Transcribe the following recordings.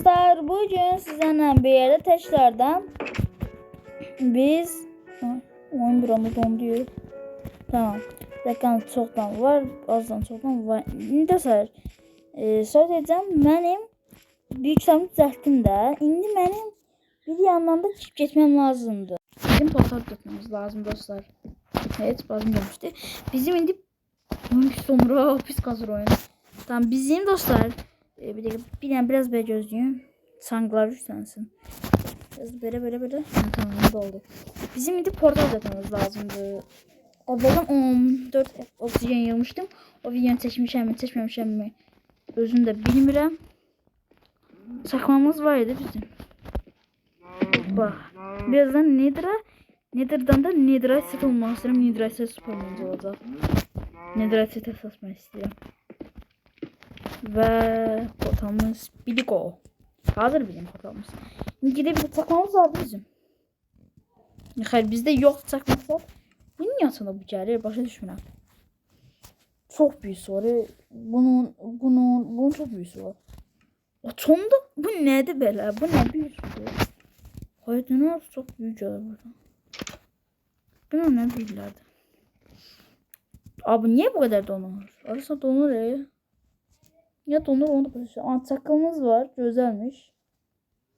Dostlar, bugün sizinle bir yerde tekrardan biz oyun buramı donduyor. Tamam. Rakam çoktan var, azdan çoktan var. İndi dostlar, söz edeceğim. Benim büyük kitabımı düzelttim de. İndi benim bir yandan da çıkıp geçmem lazımdı. Bizim portal tutmamız lazım dostlar. Evet, bazım gelmişti. Bizim indi sonra pis kazır oyun. Tamam, bizim dostlar. Bir dakika, biraz böyle gözlüğüm. Sanglar üstlensin. Biraz böyle. Tamam, oldu. Bizim indi portal atmamız lazımdı. Evvelden 14 oksijen yığmıştım. O videonu seçmemişim mi? Özüm de bilmirəm. Saklamamız var idi bizim. Bak. Birazdan Nether'dan da Netherite set olmak istedim. Netherite set süpermenci olacak. Netherite set esasmak istedim. Ve portalımız Biliko. Hazır bizim portalımız. Gidip bir takmamız vardı bizim. Hayır, bizde yok takmak var. Bunun yatında bu gəlir, başa düşmürəm. Çok büyük soru. Bunun çok büyük soru. O sonunda bu nədir belə? Bu nə büyük soru? Hayatına çok büyük gəlir burada. Bilmem ne büyüklərdir. Abi niye bu kadar donur? Arasında donur ya donur onu da paylaşıyor. Çakılımız var. Güzelmiş.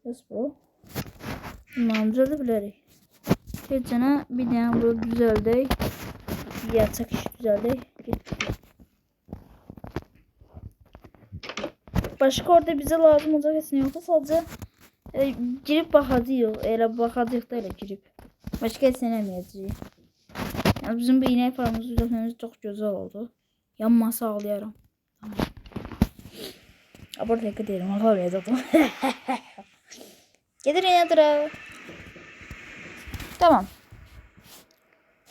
Yes bro. Bundan düzeltebiliriz. Geçene bir tane böyle düzeldi. Ya çakış düzeldi. Başka orada bize lazım olacak kesin yoksa sadece girip bakacağız. Elə bakacağız da elə girip. Başka kesin eləməyəcəyik. Yani bizim bir iğne paramızı düzeltmemiz çok güzel oldu. Yanmasa ağlayaram. Tamam. Abort tek değilim. Ağlamayacaktım. Gelir inadıra. Tamam.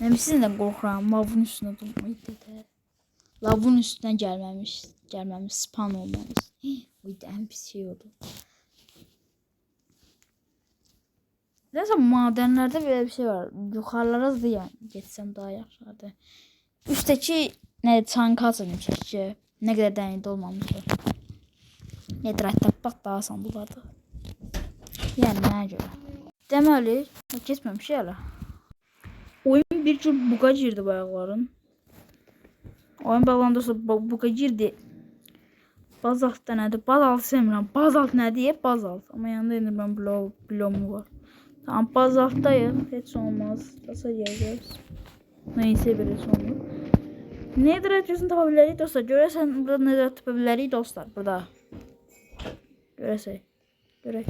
Ben sizinle korkuram. Lavın üstüne durmayı dedi. Lavın üstüne gelmemiş spam olmamız. Bu da en pis şey oldu. Neyse madenlerde böyle bir şey var. Yukarılara da geçsem daha yaxşıdır. Üstteki ne çanka açılmış ki ne kadar deneyde olmamıştı. Netherite tapmaq daha asan bulardı. Yani mənə görə. Deməli, keçməmiş hələ. Oyun bir cür buga girdi bu ayaqların. Oyun bağlandıqsa buga girdi. Bazalt da nədir? Bazalt sevmirəm. Bazalt nədir? Bazalt. Amma yanında endirməm blomu var. Tamam, bazaltdayıq. Heç olmaz. Tasa gələcəyiz. Neyse bir sonu. Netherite yüzünü tapa bilərik dostlar. Görəsən burada netherite tapa bilərik dostlar. Burada. Görək.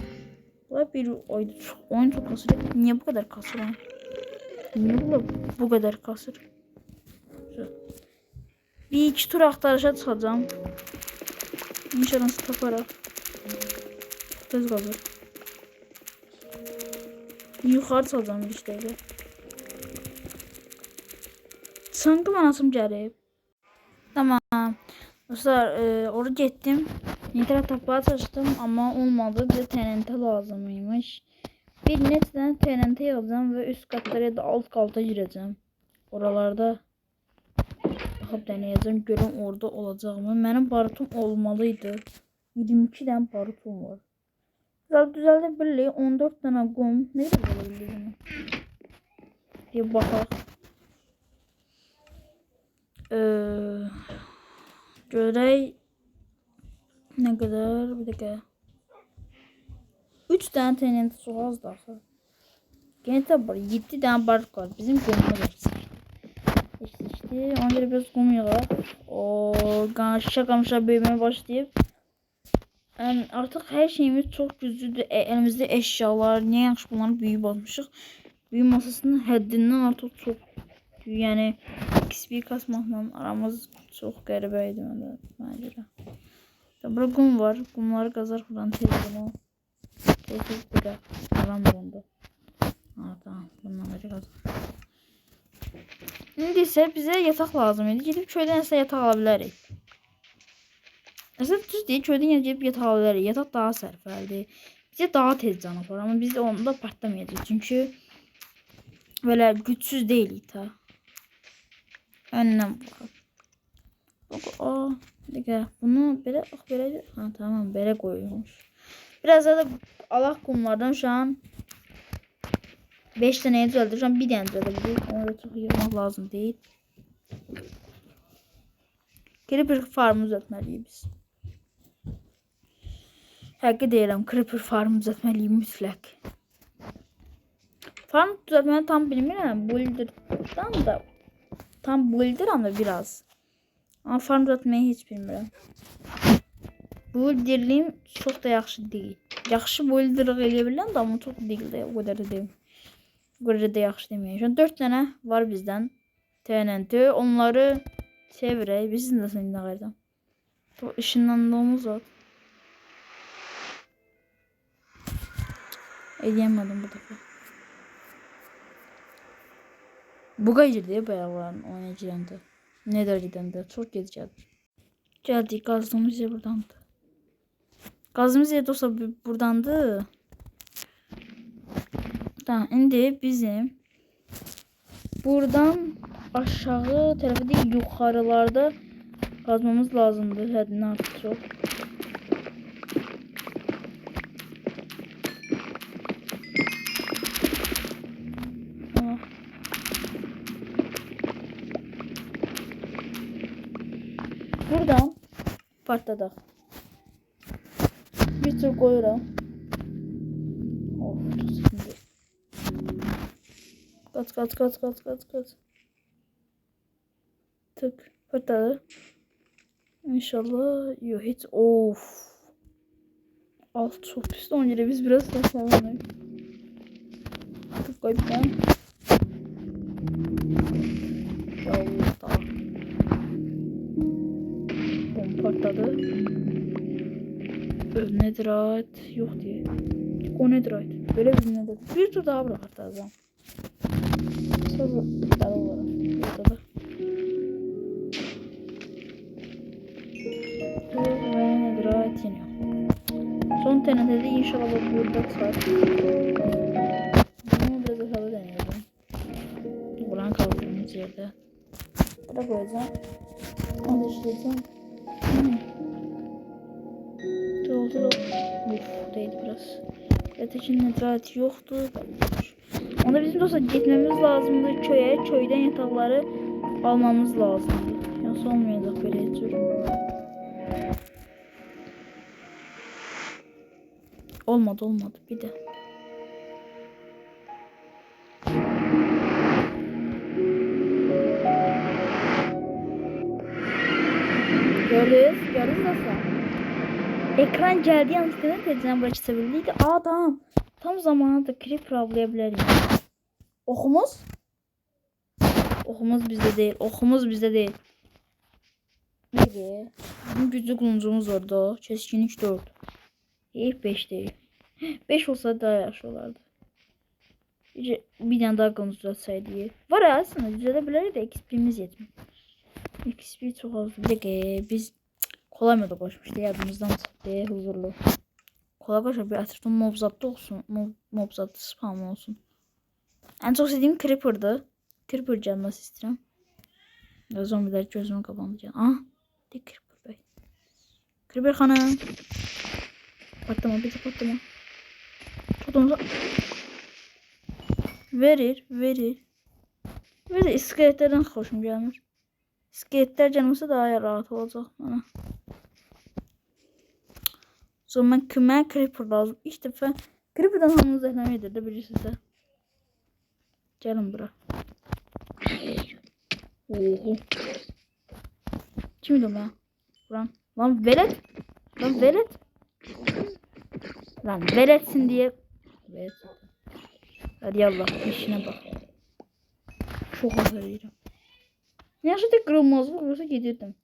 Bir oyun çok kasır. Niye bu kadar kasır? Niye bu kadar kasır? Bir iki tur aktarışa çıkacağım. İnşallah taparaq. Tez qalır. Yuxarı çıxacağım bir dəqiqə. Sanki manasım gəlib. Tamam. Dostlar oraya gittim. Nitrat tapmaya çalıştım ama olmadı. Bize TNT lazımıymış. Bir netten TNT alacağım ve üst katlara ya da alt kata gireceğim. Oralarda bakıp deneyeceğim. Görün orada olacak mı? Benim barutum olmalıydı. 22 tane barutum var. Biraz düzeltebiliriz. 14 tane kum. Ne kadar olabilir bunu? Bir bakalım. Görək. Ne kadar? Bir dakika. 3 tane TNT su az daha. Gene de var. 7 tane barut var. Bizim kumumuz eksik. İşte. Onları biraz kum yığar. O şakamışa büyümeye başlayıp. Yani artık her şeyimiz çok güçlüdür. Elimizde eşyalar. Niye yanlış bunları büyü basmışıq. Büyü masasının həddindən artık çok. Yani XP kasmaqla aramız çok qəribə idi mənə görə. Burada kum var. Kumları qazar falan tezdən. Tezdən burada. Aram dondu. Tamam. Bundan da qazar. İndi isə bizə yataq lazım idi. Gedib köydən isə yataq ala bilərik. Əslində düz deyil. Köydən gedib yataq ala bilərik. Yataq daha sərfəlidir. Bizə daha tez can apar. Amma biz onda partlamayacaq. Çünki belə gücsüz deyilik ta. Öndən baxaq. Bir dakika, bunu belə ha tamam belə qoyulmuş. Biraz da Allah kumlardan şu an 5 tane düzeldi. Şu an bir tane düzeldi. Onu çok yapmak lazım değil. Creeper farmı düzeltmeliyiz biz. Həqiqi deyirəm, Creeper farmı düzeltməliyim mütləq. Farm düzeltməni tam bilmirəm. Builder'dan da tam builderam da biraz. Ama farm düzeltməyi heç bilmirəm. Builderliyim çox da yaxşı deyil. Yaxşı builderlıq eləyə bilirəm də, amma çox deyil də, o qədər də deyil. O qədər də yaxşı deməyəm. Şu an 4 tane var bizdən. TNT. Onları çevirək. Bizim də seninlə qayıdam. Bu ışınlandığımız var. Edemedim bu defa. Buga girdi bayaqların oynayacağında. Nether gidəndə çox gec gəldi. Gəldik, qazdığımız yer buradandır. Qazdığımız yer dostlar buradandır. Tamam, indi bizim buradan aşağı tərəfə deyil, yuxarılarda qazmamız lazımdır. Həddindən artıq çox. Buradan partladıq. Bir tür koyuram. Of, çok sıkıntı. Kaç. Tık, partladı. İnşallah. Yok hiç. Of. Alt çok pis. Onun yere biz biraz tasarlanayım. Tık koy bir tane. Allah. Patladı. Netherite yok diye. O netherite. Böyle bir netherite. Bir tur daha bırakır lazım. Sonra daha var. Burada da. Ve netherite yeniyor. Son TNT'de de inşallah burada çıkar. Bunu biraz aşağıda deneyelim. Buran kaldığımız yerde. Burada koyacağım. Ateşleyeceğim. Doldu. Uf, değdi biraz. Ateşin netherite yoktu. Onda bizim dostlar gitmemiz lazımdı köye. Köyden yatakları almamız lazımdı. Yoksa olmayacak böyle yatırım. Olmadı bir de. Görürüz dostlar. Ekran geldiği an tıkladım tezden buraya çıkabildiydi. Adam tam zamanında creeper avlayabilirim. Okumuz? Okumuz bizde değil. Neydi? Bizim güçlü kılıncımız orada. Keskinlik 4. 5 değil. 5 olsa daha yaxşı olardı. Bir tane daha kılıncı düzeltseydi. Var aslında düzelebilir de XP'miz yetmiyor. XP çok az. Bir de biz kolay moda koşmuştu, yardımımızdan çıktı, huzurlu. Kolay koşa bir atıftan mobzatlı olsun, mobzatlı spam olsun. En çok sevdiğim Creeper'dı. Creeper canması istedim. Zombiler gözümü kapandı can. Ah, de Creeper bey. Creeper hanım. Patlama, bir de patlama. Tutumuza. Verir. İskeletlerden hoşum gelmir. İskeletler canımsa daha rahat olacak bana. Sonra ben Creeper lazım. İlk defa Creeper'dan hamını zəhləm edirdi bilirsiniz də. Gəlin bura. Oho. Kimdir o ben? Lan velet. Lan veletsin diye. Evet. Hadi yallah işine bak. Çok hazırlayacağım. Ne yaşa tek kırılmazlık olursa gidirdim.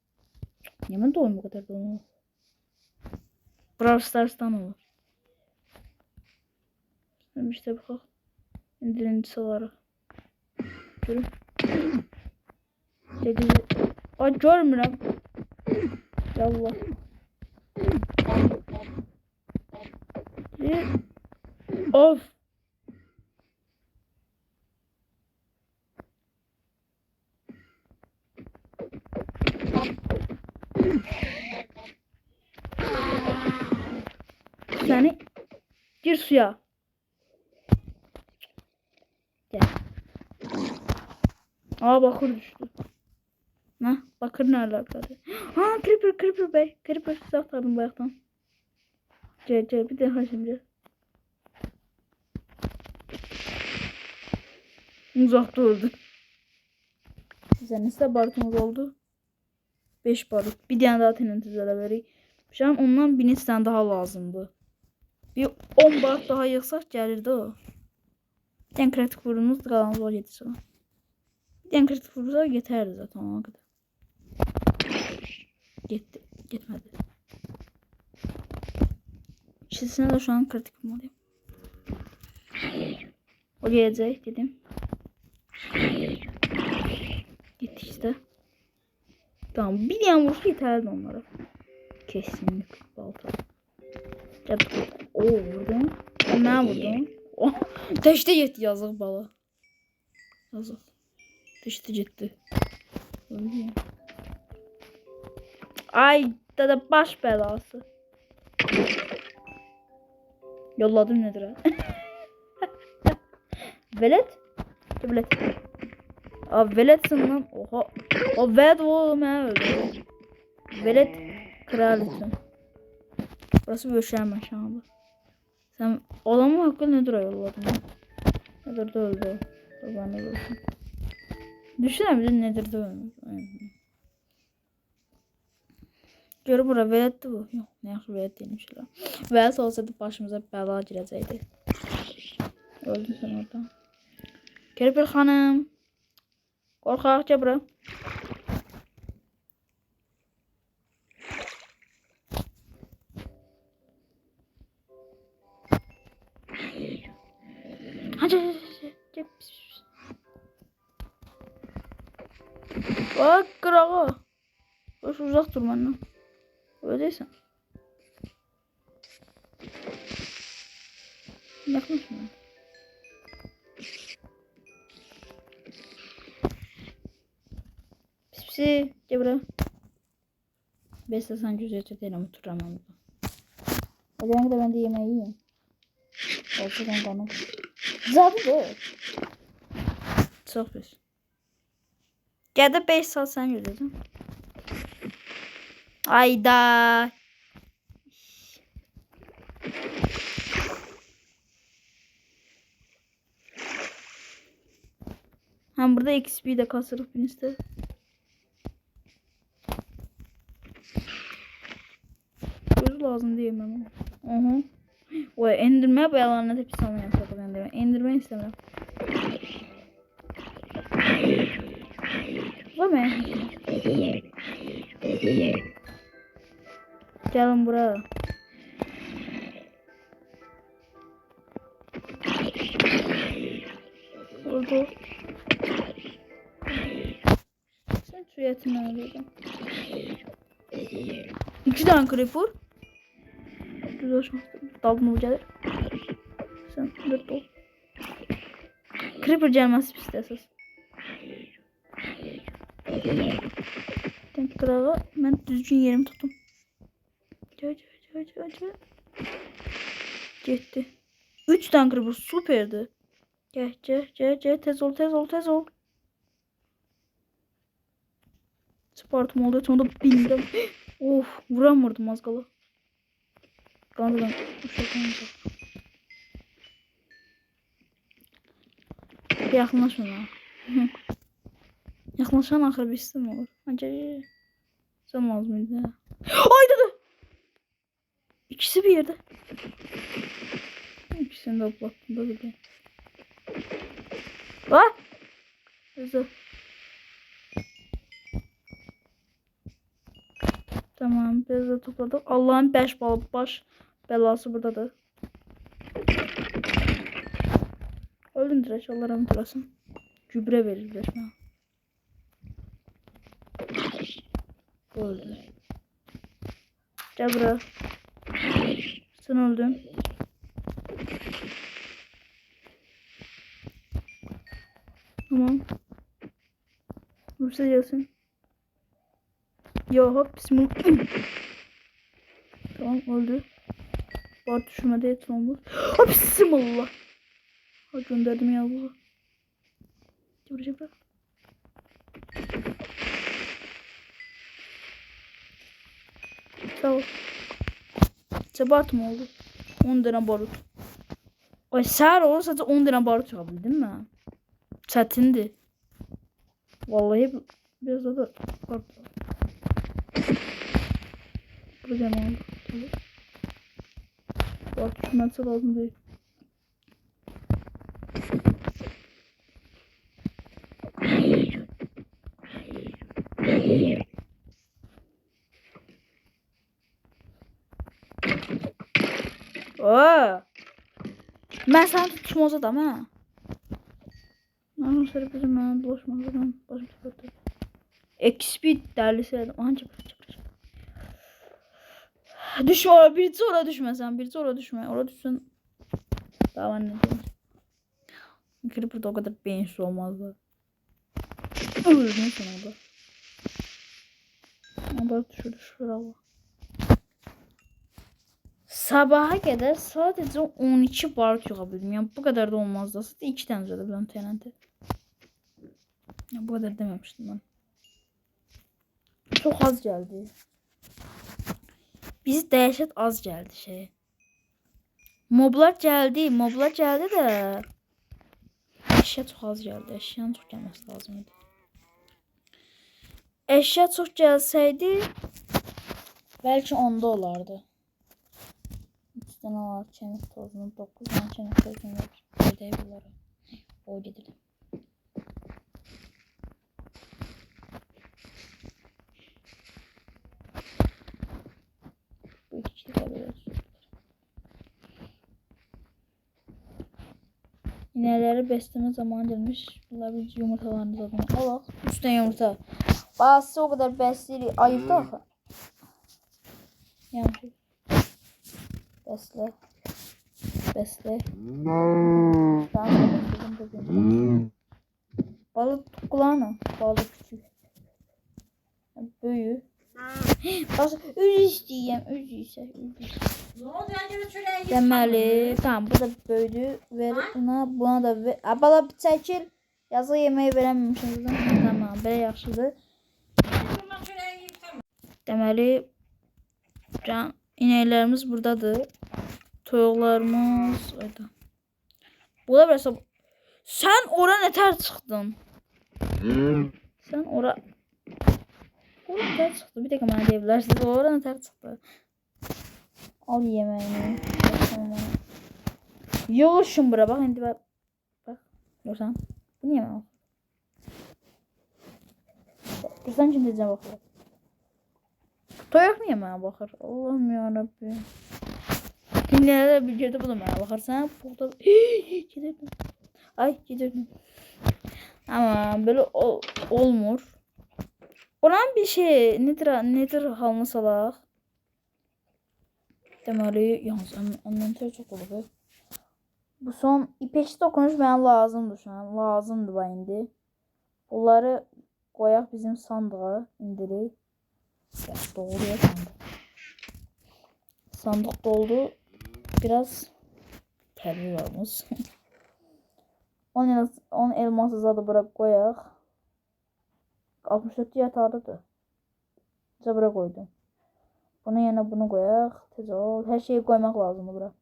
Yemin doğum bu kadar doğum. Brawl Stars'tan olur. İşte bak. İndirimcisi olarak. Görün. 8. Ay görmürəm. Yallah. Of. Seni Gir suya. Gel. Aa bakır düştü. Ne? Bakır ne alakalı? Ha creeper bey. Creeper sakladım bayaktan. Gel bir daha şimdi. Uzakta öldü. Size nasıl barıtımız oldu? 5 barut. Bir tane daha tenentizlere vereyim. Şu an ondan bir tane daha lazımdı. Bir 10 barut daha yıksak gelirdi o. Bir tane kritik vurumuz kalanımız o yetişir. Bir tane kritik vurumuz yeterdi zaten ona kadar. Gitti. Gitmedi. İkisine de şu an kritik vurmalıyım. O gelecek dedim. Gitti işte. Tamam bir tane vuruş yeterli onlara. Kesinlikle balta. Oo vurdum. Ne vurdum? Oh, taşta yetti yazık bala. Yazık. Taşta gitti. Ay da baş belası. Yolladım nedir ha? Velet? Velet. Abi veletsin lan. Oha. O velet oğlum ha öyle. Velet kraliçin. Burası böşerme şu anda. Sen adamın hakkı nedir yolladın? Nedir de öldü. Dur ben de görsün. Düşünemedim nedir de ölmüş. Görü bura veletdi bu. Yok ne yaxşı velet değilmiş. Velet olsaydı başımıza bəla girəcəkdi. Öldün sen orada. Kerpil hanım. Korkak bura. Hadi. Bak kırağı. Boş uzak dur benden. Öyleysen. Yakmış mı? Pisi. Gel buraya. Besle sen güzel çetelim oturamam. O zaman da ben de yemeği yiyeyim. Ortadan kanım. Zaten de. Çok pis. Gel de 5 saat sen yürüdün. Ayda. Hem burada XP de kasırıp biniste. Göz lazım diyemem ama. O endirme bayalarına da pis almayayım ben de. Endirme istemem. Var mı? Gelin buraya. Oldu. Sen şu yetimden alıyordun. 2 tane creeper. Güzel şans. Dalma gelir. Sen 4 ol. Creeper gelmez pis esas. Denk kralı. Ben düzgün yerimi tuttum. Gel. Gitti. 3 tane creeper süperdi. Gel tez ol. Spartum oldu sonunda bindim. Of vuramırdım az kala. Kandıdan uşaklanacak. Yakınlaşma lan. Yakınlaşan axır bir sistem olur. Acayip. Sen lazım idi. Ay dedi. İkisi bir yerde. İkisini de hoplattım da bir de. Bak. Hızlı. Tamam biraz da topladık. Allah'ın baş belası buradadır. Öldün direkt Allah rahmet eylesin. Gübre verir resmen. Öldü. Gel buraya. Sen öldün. Tamam. Bursa gelsin. Yo hop bismillah. Tamam öldü. Var düşmedi et olmaz. Ha bismillah. Ha gönderdim ya bu. Cıbır. Sağ ol. Sabah mı oldu? 10 tane barut. Ay səhər olursa 10 tane barut çıxa bildim mi? Çətindir. Vallahi biraz da barut. Bu zaman oldu. Barut düşməsi lazım değil. Mən səni tutmaz adam hə. Mən sonra bizim mənə dolaşmaqdan başım çıxardı. XP dəlisi adam. Ancaq düş ora, birisi ora düşməsən, birisi ora düşmə. Ora düşsən daha ne diyeyim. Creeper'da o kadar beyinsiz olmazdı. Öldün sen orada. Ama düşür Allah. Sabaha kadar sadece 12 barut çıkabildim. Yani bu kadar da olmazdı. Aslında 2 tane zaten TNT. Ya bu kadar dememiştim ben. Çok az geldi. Biz dehşet az geldi şey. Moblar geldi de. Eşya çok az geldi. Eşyanın çok gelmesi lazımdı. Eşya çok gelseydi belki onda olardı. 3 tane var. Kemik tozunu 9 tane kemik tozunu var. Ödeyi bunları. O gidelim. Bu iki kalıyoruz. İğneleri besleme zamanı gelmiş. Bunlar biz yumurtalarını zaten. Allah. 3 tane yumurta. Bazısı o kadar besli. Ayıp da. Yanlış. Besle. Balık kulağına. Balık küçük. Büyü. Bas üz istəyirəm, üz isə. Deməli, tamam bu da böyüdü. Ver buna da ver. Bala bir çəkil. Yazıq yeməyi verəməmişəm. Tamam, belə yaxşıdır. Deməli, inəklərimiz buradadır. Toyuqlarımız orada. Bu da biraz sen ora nətər çıxdın? Sen ora nətər çıxdı? Bir dəqiqə mənə deyə bilərsiniz. Ora nətər çıxdı? Al yeməyini. Yığışın bura. Bax, indi bax. Görsən? Bu niyə mən? Görsən kim deyəcəm baxır. Toyuq niyə mənə baxır? Allah'ım yarabbim. Dinlərə bir girdi bu da mənə baxarsan. Burada gedirdim. Ay gedirdim. Ama böyle olmur. Oran bir şey nedir halını salaq. Deməli, yalnız inventory çok olur. Bu son ipekçi dokunuş mənə lazımdır şu an. Lazımdır bu indi. Bunları qoyaq bizim sandığa indirik. Doğruya sandık. Sandık doldu. Biraz terbiye varmış. 10 elması zadı bırak koyaq. 64 yatağıdır. Bura koydum. Bunu yana bunu koyaq. Tezə ol. Her şeyi koymaq lazımdır bura.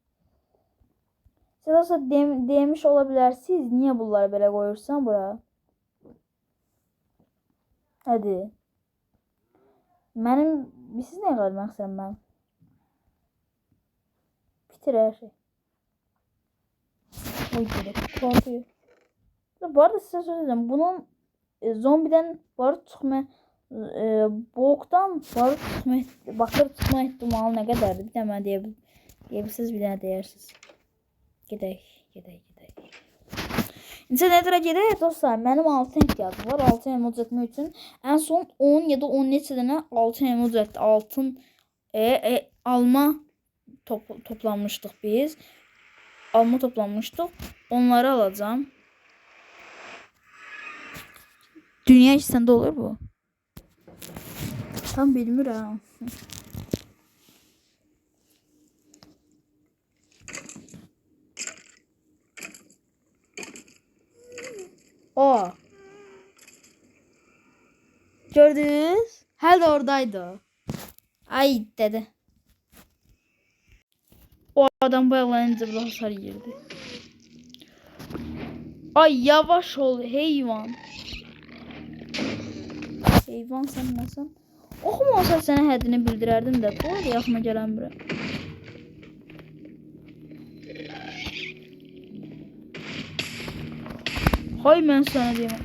Siz olsa demiş olabilirsiniz. Niye bunları belə koyursan bura? Hadi. Siz ne qalmaq istəyirəm mən? Bitir her şey. Oy gerek. Korkuyor. Bu arada size söyleyeceğim. Bunun zombiden barut çıkma boğuktan barut çıkma bakır çıkma ihtimali ne kadardı? Bir de ben diyebilirsiniz, bir de değersiz. Gidək. İnternetlere gedək dostlar. Mənim altın ihtiyacım var. Altın emoji etmək üçün en son 10 ya da 10 neçə dənə altın emoji etdi. Altın alma toplanmışdıq biz. Alma toplanmışdıq. Onları alacağım. Dünya içinde olur bu. Tam bilmirəm. O. Gördünüz? Hələ oradaydı. Ay dedi. O adam bayılınca bir hasar yerdi. Ay yavaş ol heyvan. Heyvan sen nəsən? Oxum olsa sənə həddini bildirərdim də. Bu arada yaxına gələn biri. Hay mən sənə deyim.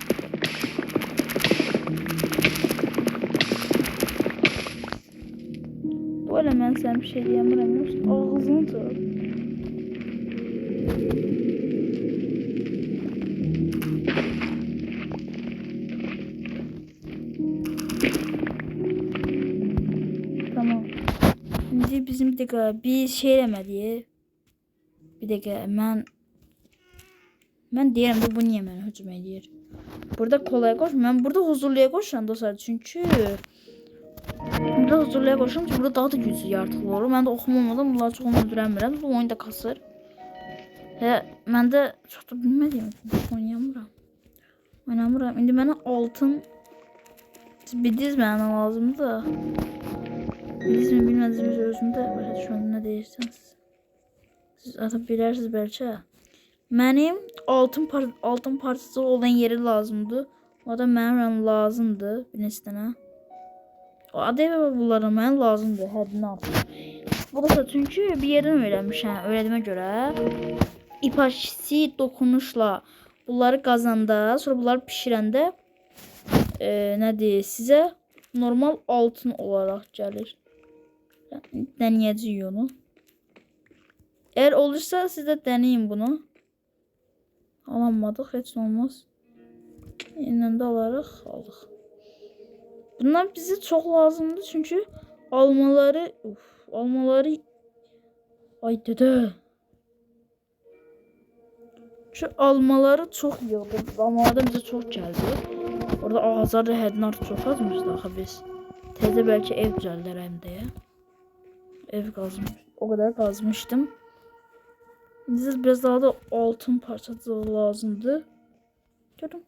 Böyle mən sənə bir şey deyəmirəm. Ağzını tut. Tamam. Şimdi bizim bir dakika bir şey eləmədik. Bir dakika mən deyirəm də bu niyə mənə hücum edir? Burada kolay koş. Mən burada huzurluya koşuram dostlar. Çünkü burada huzurluya koşuram çünkü burada daha da güclü yaratıqlar olur. Mən də oxum olmadan bunları çox öldürəmirəm. Bu oyun da kasır. Mən də çox da bilmədiyim oynayamıram. Oynamıram. İndi mənə altın bildiniz mənə lazımdır. Bildiniz mi bilmədiniz özümdə başa düşmədim nə deyirsiniz. Siz atıb bilərsiniz bəlkə. Mənim altın parçası olan yeri lazımdır. O da mənim lazımdır. Bir neçə dənə. O adaya bunlara mənə lazımdır. Həddini artıq. Bu da çünkü bir yerdən öyrənmişəm. Öyrədimə görə ipaçsi dokunuşla bunları qazanda, sonra bunları pişirəndə nədir? Sizə normal altın olaraq gəlir. Deneyəcəyik onu. Eğer olursa siz de deneyin bunu. Alamadık hiç olmaz. Yeniden de alarak aldık. Bunlar bize çok lazımdı çünkü almaları ay dede. Şu almaları çok yığdı. Almalardan bize çok geldi. Orada ağızlar da həddən artıq çok azmışdı axı biz. Tezde belki ev düzəldərəm deyə. Ev kazmış. O kadar kazmıştım. Bize biraz daha da altın parçası lazımdı. Görün.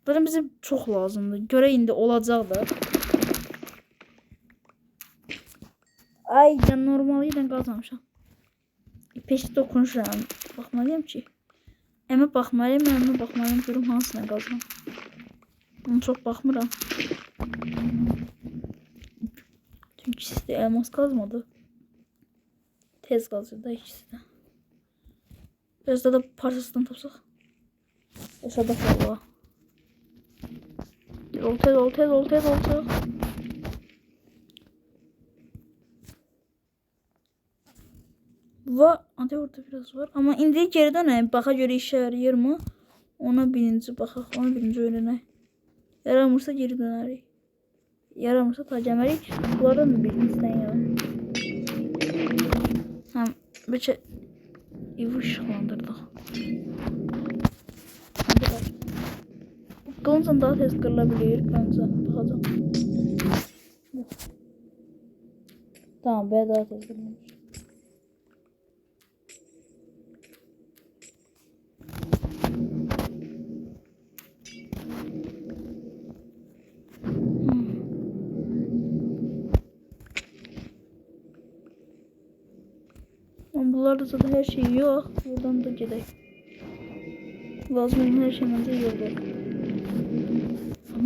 Bunların bize çok lazımdı. Göre indi olacaq da. Ay ben normalıyla kazanmışam. Peşi dokunuşuram. Baxmalıyım ki. Əmə baxmalıyım, əmə baxmalıyım. Görüm hansına qazanam. Onu çok baxmıram. Çünkü ikisi de elmas kazmadı. Tez kazıyor da ikisi de. Biraz da parçasından tapsaq. Yaşadık valla. Ol tez. Var. Hadi orada biraz var. Ama indi geri döneyim. Baxa göre işe yarayır mı? Ona birinci baxaq. Ona birinci öyrənək. Yaramırsa geri dönərik. Yaramırsa ta gəmərik. Bunlardan da birincisindən yarar. Həm bəlkə evi ışıqlandırdıq. Qılıncla daha tez qırılabilir. Bence baxacağım. Tamam, belə daha tez qırılır. Bunlarda zaten her şey yok. Buradan da gidelim. Lazım olan her şey bence yolda.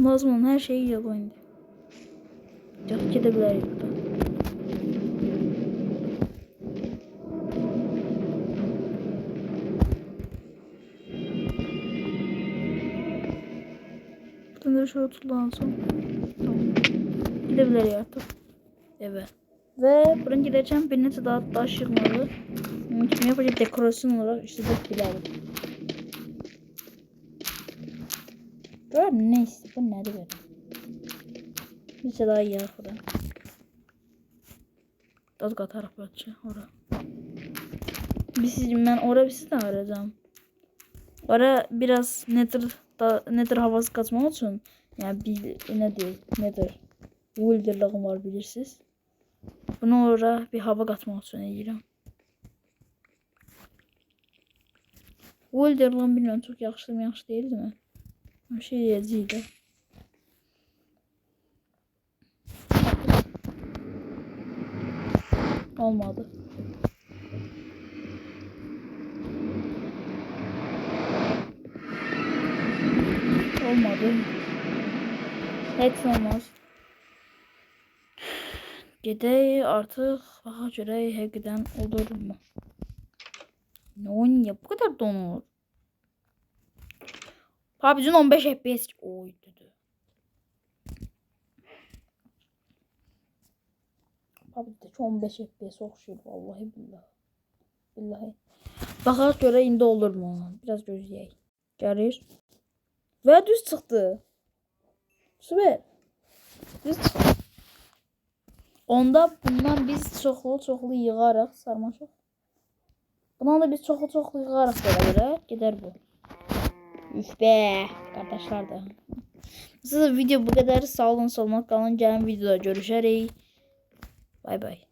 Lazım olan her şeyi yola indi. Çok gidebiliriz buradan. Buradan da şöyle tullansın. Tamam. Gidebiliriz artık. Evet. Ve buradan gideceğim. Bir neçə daha daş yığmalı. Onun kimi yapacak dekorasyon olarak işte bilərik. Gör neyse bu nədir böyle. Bir neçə daha yağ buradan. Dad qatarıq bəlkə ora. Ben ora bir sizi arayacağım. Ora biraz nether havası kaçmaq üçün. Yani bir nether wilderlığım var bilirsiniz. Bunu ora bir hava katmaq üçün edirəm. Wilder lan bilmiyorum çok yaxşı mı yaxşı değildi mi? Bir şey diyeceğiydi. Olmadı. Olmadı. Heç olmaz. Gedək artıq baxa görək həqiqətən olur mu? Ne oynuyor? Bu kadar donur. PUBG'nin 15 FPS. Oy dedi. PUBG'deki 15 FPS oxşuyur vallahi billahi. Billahi. Baxaq görə indi olur mu? Biraz gözləyək. Gəlir. Və düz çıxdı. Süper. Düz çıxdı. Onda bundan biz çoxlu yığarıq sarmaşıq. Bundan da biz çoxlu yığarıq belə gedər bu. Üf be kardeşler de. Size video bu kadar. Sağ olun, sağ olun. Kalın, gələn videoda görüşərik. Bay bay.